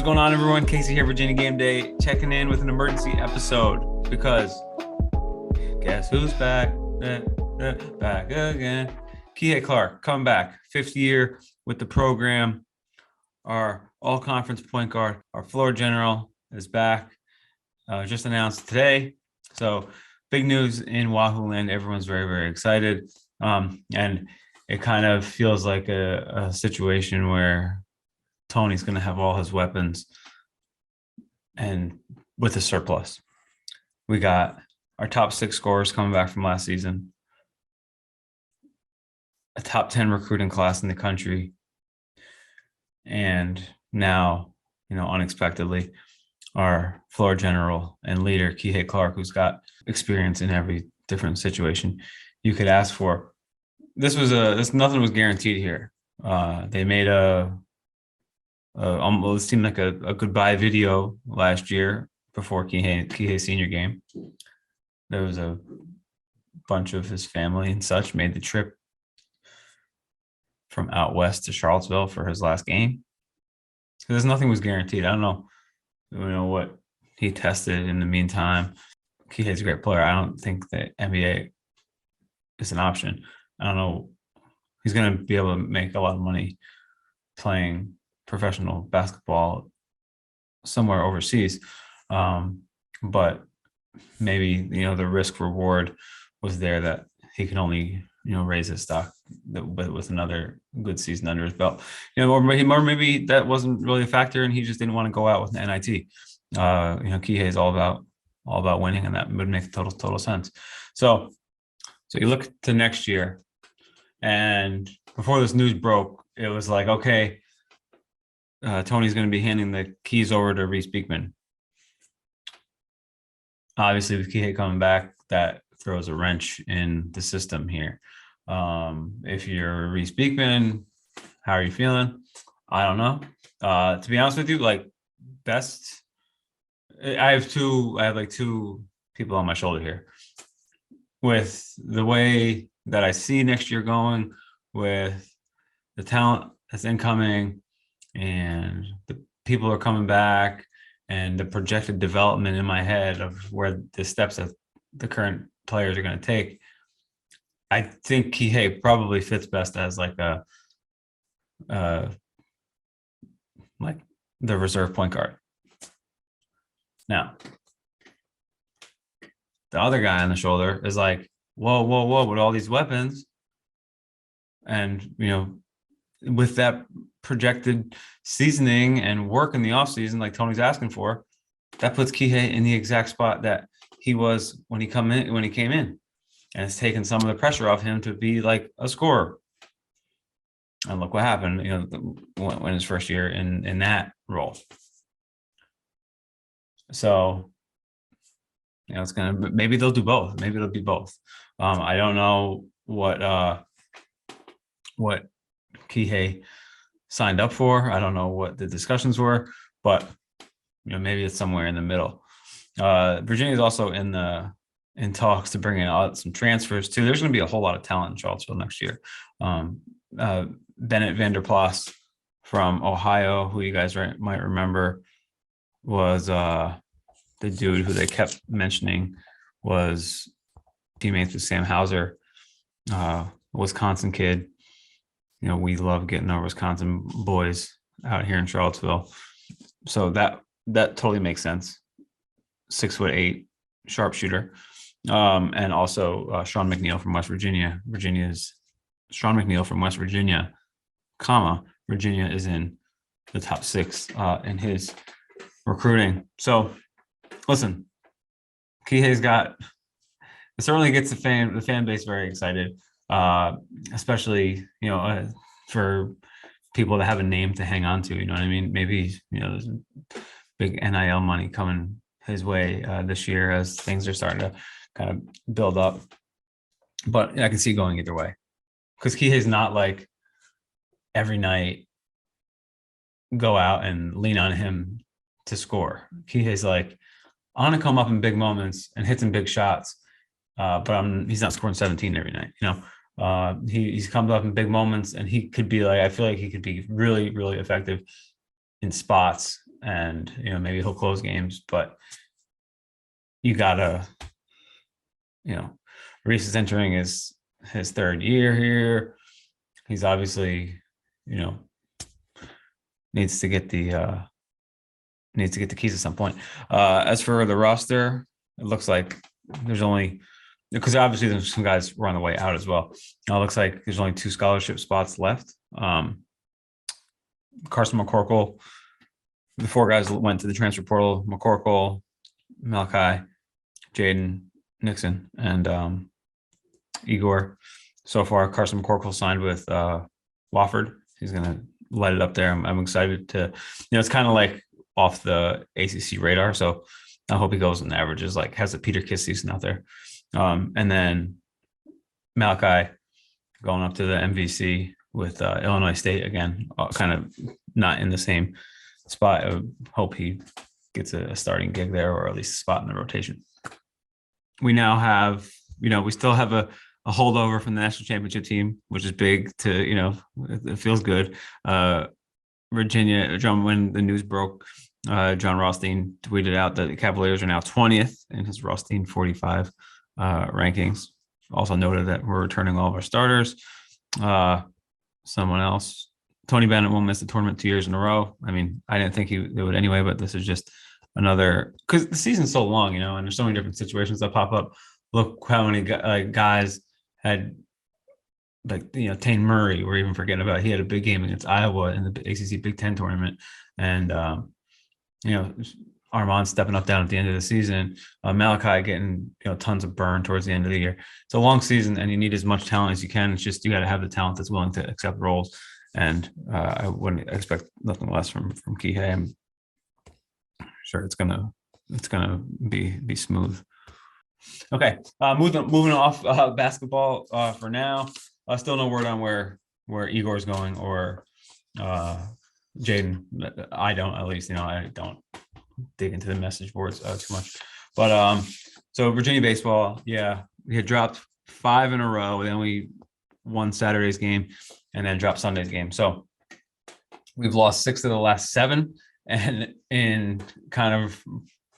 What's going on, everyone? Casey here, Virginia Game Day, checking in with an emergency episode because guess who's back? Back again. Kihei Clark coming back, 5th year with the program. Our all-conference point guard, our floor general is back. Just announced today. So big news in Wahoo land. Everyone's very, very excited. And it kind of feels like a situation where Tony's going to have all his weapons and with a surplus. We got our top 6 scorers coming back from last season, a top 10 recruiting class in the country, and now, unexpectedly, our floor general and leader, Kihei Clark, who's got experience in every different situation you could ask for. Nothing was guaranteed here. They made it seemed like a goodbye video last year before Kihei senior game. There was a bunch of his family and such made the trip from out west to Charlottesville for his last game. Because nothing was guaranteed. I don't know what he tested in the meantime. Kihei's a great player. I don't think that NBA is an option. I don't know. He's going to be able to make a lot of money playing professional basketball somewhere overseas. But maybe, the risk reward was there that he can only, raise his stock with another good season under his belt. Or maybe that wasn't really a factor and he just didn't want to go out with the NIT. Kihei is all about winning, and that would make total sense. So you look to next year, and before this news broke, it was like, okay, Tony's going to be handing the keys over to Reese Beekman. Obviously, with Kihei coming back, that throws a wrench in the system here. If you're Reese Beekman, how are you feeling? I don't know. To be honest with you, I have two people on my shoulder here. With the way that I see next year going, with the talent that's incoming, and the people are coming back, and the projected development in my head of where the steps that the current players are going to take, I think Kihei probably fits best as like the reserve point guard. Now, the other guy on the shoulder is like, whoa, with all these weapons, and with that projected seasoning and work in the offseason like Tony's asking for, that puts Kihei in the exact spot that he was when he came in. And it's taken some of the pressure off him to be like a scorer. And look what happened, when his first year in that role. So, maybe they'll do both. Maybe it'll be both. I don't know what Kihei signed up for. I don't know what the discussions were, but maybe it's somewhere in the middle. Virginia is also in talks to bring in some transfers too. There's going to be a whole lot of talent in Charlottesville next year. Bennett Vanderplas from Ohio, who you guys might remember, was the dude who they kept mentioning was teammates with Sam Hauser, Wisconsin kid. We love getting our Wisconsin boys out here in Charlottesville. So that totally makes sense. 6'8" sharpshooter. And also Sean McNeil from West Virginia. Sean McNeil from West Virginia, Virginia is in the top 6 in his recruiting. So listen, Kihei's it certainly gets the fan base very excited, especially for people to have a name to hang on to. You know what I mean? Maybe there's big NIL money coming his way this year as things are starting to kind of build up. But I can see going either way, because Kihei's not like every night go out and lean on him to score. Kihei's like, I want to come up in big moments and hit some big shots, but he's not scoring 17 every night. He's comes up in big moments, and he could be like, I feel like he could be really, really effective in spots and maybe he'll close games, but you gotta, Reese is entering his third year here. He's obviously, needs to get the keys at some point. As for the roster, it looks like there's only, because obviously there's some guys who are on the way out as well. It looks like there's only 2 scholarship spots left. Carson McCorkle, the 4 guys went to the transfer portal: McCorkle, Malachi, Jaden, Nixon, and Igor. So far, Carson McCorkle signed with Wofford. He's going to light it up there. I'm excited to, it's kind of like off the ACC radar. So I hope he goes and averages, like has a Peter Kiss season out there. And then Malachi going up to the MVC with Illinois State again, kind of not in the same spot. I hope he gets a starting gig there, or at least a spot in the rotation. We now have, we still have a holdover from the national championship team, which is big to, it feels good. Virginia, when the news broke, John Rothstein tweeted out that the Cavaliers are now 20th in his Rothstein 45 rankings. Also noted that we're returning all of our starters. Someone else, Tony Bennett won't miss the tournament 2 years in a row. I mean, I didn't think they would anyway, but this is just another, because the season's so long, and there's so many different situations that pop up. Look how many guys had, like, Tane Murray, we're even forgetting about. He had a big game against Iowa in the ACC Big Ten tournament, and Armand stepping up down at the end of the season. Malachi getting tons of burn towards the end of the year. It's a long season, and you need as much talent as you can. It's just you got to have the talent that's willing to accept roles, and I wouldn't expect nothing less from Kihei. I'm sure it's gonna be smooth. Okay, moving off basketball for now. Still no word on where Igor's going or Jaden. I don't, at least, I don't dig into the message boards too much. But so Virginia baseball, we had dropped 5 in a row. Then we won Saturday's game and then dropped Sunday's game. So we've lost 6 of the last 7, and in kind of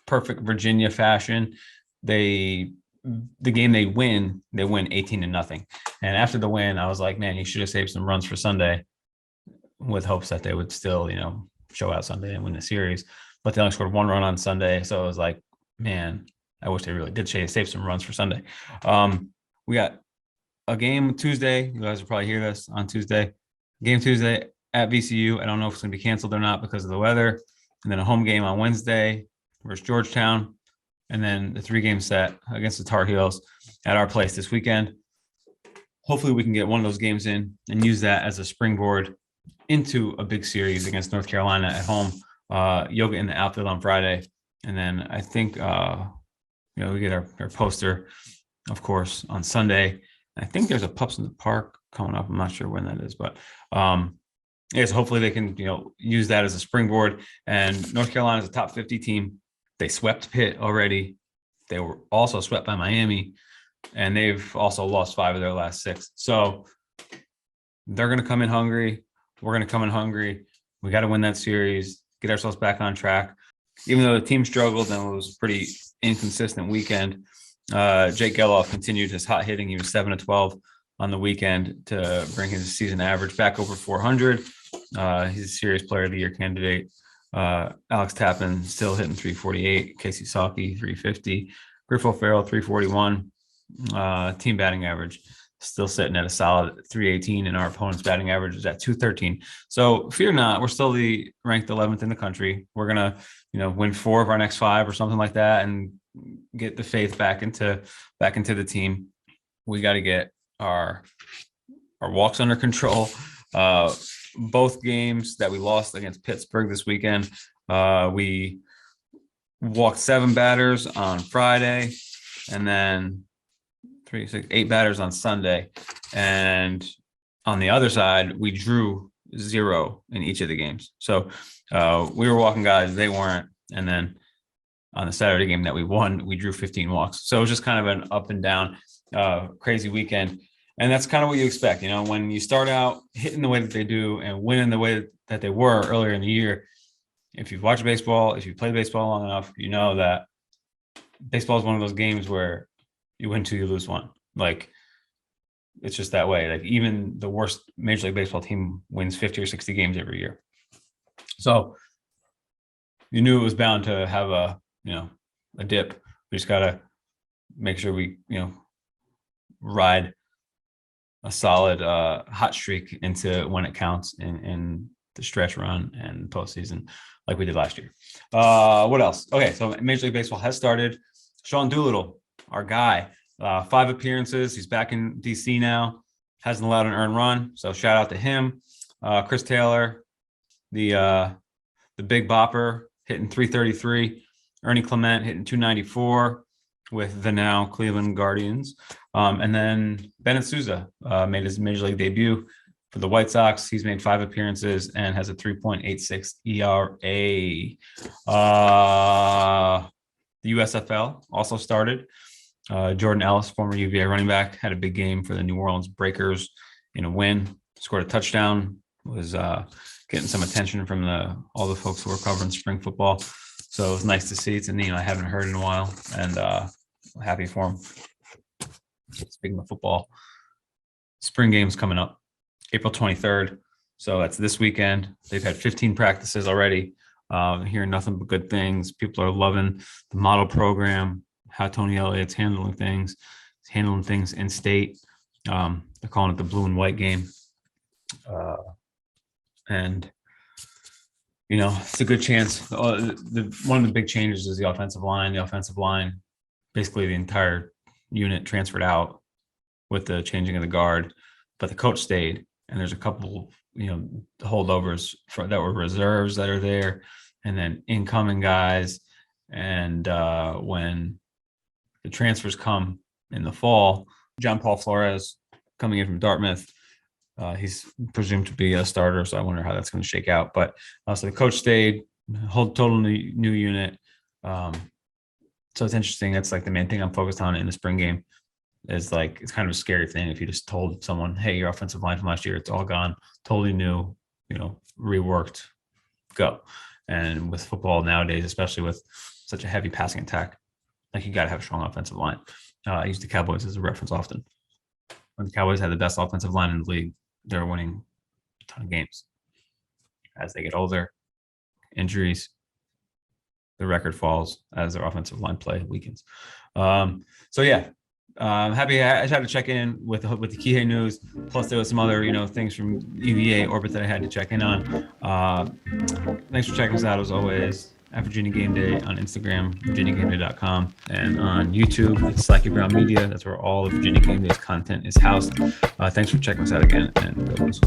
perfect Virginia fashion, the game they win 18-0. And after the win, I was like, man, you should have saved some runs for Sunday, with hopes that they would still, show out Sunday and win the series. But they only scored 1 run on Sunday. So I was like, man, I wish they really did save some runs for Sunday. We got a game Tuesday. You guys will probably hear this on Tuesday. Game Tuesday at VCU. I don't know if it's going to be canceled or not because of the weather. And then a home game on Wednesday versus Georgetown. And then the 3-game set against the Tar Heels at our place this weekend. Hopefully we can get one of those games in and use that as a springboard into a big series against North Carolina at home. Yoga in the outfield on Friday. And then I think, we get our poster, of course, on Sunday. I think there's a Pups in the Park coming up. I'm not sure when that is, but so hopefully they can, use that as a springboard. And North Carolina is a top 50 team. They swept Pitt already. They were also swept by Miami, and they've also lost 5 of their last 6. So they're going to come in hungry. We're going to come in hungry. We got to win that series, get ourselves back on track. Even though the team struggled and it was a pretty inconsistent weekend, Jake Geloff continued his hot hitting. He was 7-12 on the weekend to bring his season average back over 400. He's a Serious Player of the Year candidate. Alex Tappan still hitting 348. Casey Saki 350. Griffo Farrell 341. Team batting average still sitting at a solid 318, and our opponent's batting average is at 213. So fear not, we're still ranked 11th in the country. We're gonna, win 4 of our next 5 or something like that, and get the faith back into the team. We got to get our walks under control. Both games that we lost against Pittsburgh this weekend, we walked 7 batters on Friday, and then 3, 6, 8 batters on Sunday. And on the other side, we drew 0 in each of the games. So we were walking guys, they weren't. And then on the Saturday game that we won, we drew 15 walks. So it was just kind of an up and down, crazy weekend. And that's kind of what you expect, when you start out hitting the way that they do and winning the way that they were earlier in the year, if you've watched baseball, if you play baseball long enough, you know that baseball is one of those games where you win two, you lose one. Like, it's just that way. Like, even the worst Major League Baseball team wins 50 or 60 games every year. So you knew it was bound to have a dip. We just got to make sure we, ride a solid hot streak into when it counts in the stretch run and postseason like we did last year. What else? Okay, so Major League Baseball has started. Sean Doolittle, our guy, 5 appearances. He's back in DC now. Hasn't allowed an earned run, so shout out to him. Chris Taylor, the big bopper, hitting 333. Ernie Clement hitting 294 with the now Cleveland Guardians. And then Bennett Sousa made his Major League debut for the White Sox. He's made 5 appearances and has a 3.86 ERA. The USFL also started. Jordan Ellis, former UVA running back, had a big game for the New Orleans Breakers in a win. Scored a touchdown. Was getting some attention from all the folks who were covering spring football. So it was nice to see. It's a name I haven't heard in a while, and happy for him. Speaking of football, spring games coming up, April 23rd. So that's this weekend. They've had 15 practices already. Hearing nothing but good things. People are loving the model program, how Tony Elliott's handling things. He's handling things in state. They're calling it the blue and white game. And it's a good chance. One of the big changes is the offensive line. The offensive line, basically the entire unit transferred out with the changing of the guard, but the coach stayed. And there's a couple, holdovers that were reserves that are there, and then incoming guys. And when the transfers come in the fall, John Paul Flores coming in from Dartmouth. He's presumed to be a starter, so I wonder how that's going to shake out. But so the coach stayed, whole total new unit. So it's interesting. That's like the main thing I'm focused on in the spring game. Is like, it's kind of a scary thing if you just told someone, "Hey, your offensive line from last year, it's all gone, totally new, reworked, go." And with football nowadays, especially with such a heavy passing attack, like, you got to have a strong offensive line. I use the Cowboys as a reference often. When the Cowboys had the best offensive line in the league, they're winning a ton of games. As they get older, injuries, the record falls as their offensive line play weakens. I'm happy I tried to check in with the Kihei news. Plus, there was some other things from UVA orbit that I had to check in on. Thanks for checking us out as always. At Virginia Game Day on Instagram, virginiagameday.com, and on YouTube, it's Slacky Brown Media. That's where all of Virginia Game Day's content is housed. Thanks for checking us out again, and go Bulls.